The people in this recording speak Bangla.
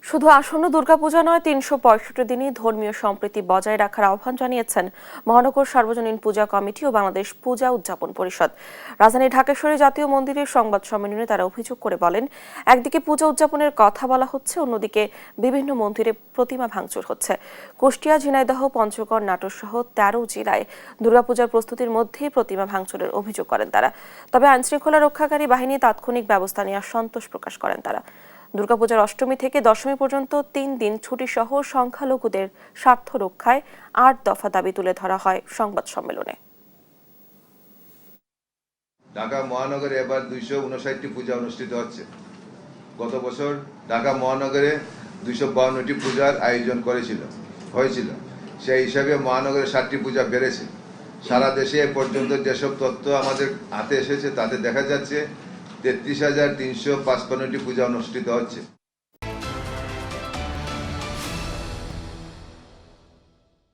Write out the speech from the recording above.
শুধু আসন্ন দুর্গাপূজা নয়, ৩৬৫ দিনই ধর্মীয় সম্প্রীতি বজায় রাখার আহ্বান জানিয়েছেন মহানগর সার্বজনীন পূজা কমিটি ও বাংলাদেশ পূজা উদযাপন পরিষদ। রাজধানীর ঢাকেশ্বরী জাতীয় মন্দিরের সংবাদ সম্মেলনে তারা অভিযোগ করে বলেন, একদিকে পূজা উদযাপনের কথা বলা হচ্ছে, অন্যদিকে বিভিন্ন মন্দিরে প্রতিমা ভাঙচুর হচ্ছে। কুষ্টিয়া, ঝিনাইদহ, পঞ্চগড়, নাটোর সহ ১৩ জেলায় দুর্গাপূজার প্রস্তুতির মধ্যেই প্রতিমা ভাঙচুরের অভিযোগ করেন তারা। তবে আইনশৃঙ্খলা রক্ষাকারী বাহিনী তাৎক্ষণিক ব্যবস্থা নেওয়ার সন্তোষ প্রকাশ করেন তারা। দুর্গাপূজার অষ্টমী থেকে দশমী পর্যন্ত ৩ দিন ছুটি সহ সংখ্যালঘুদের স্বার্থ রক্ষায় ৮ দফা দাবি তুলে ধরা হয় সংবাদ সম্মেলনে। ঢাকা মহানগরে এবার 259টি পূজা অনুষ্ঠিত হচ্ছে। গত বছর ঢাকা মহানগরে 252টি পূজার আয়োজন হয়েছিল। সেই হিসাবে মহানগরে 7টি পূজা বেড়েছে। সারা দেশে এ পর্যন্ত যেসব তথ্য আমাদের হাতে এসেছে তাতে দেখা যাচ্ছে 33,355টি পূজা অনুষ্ঠিত হচ্ছে।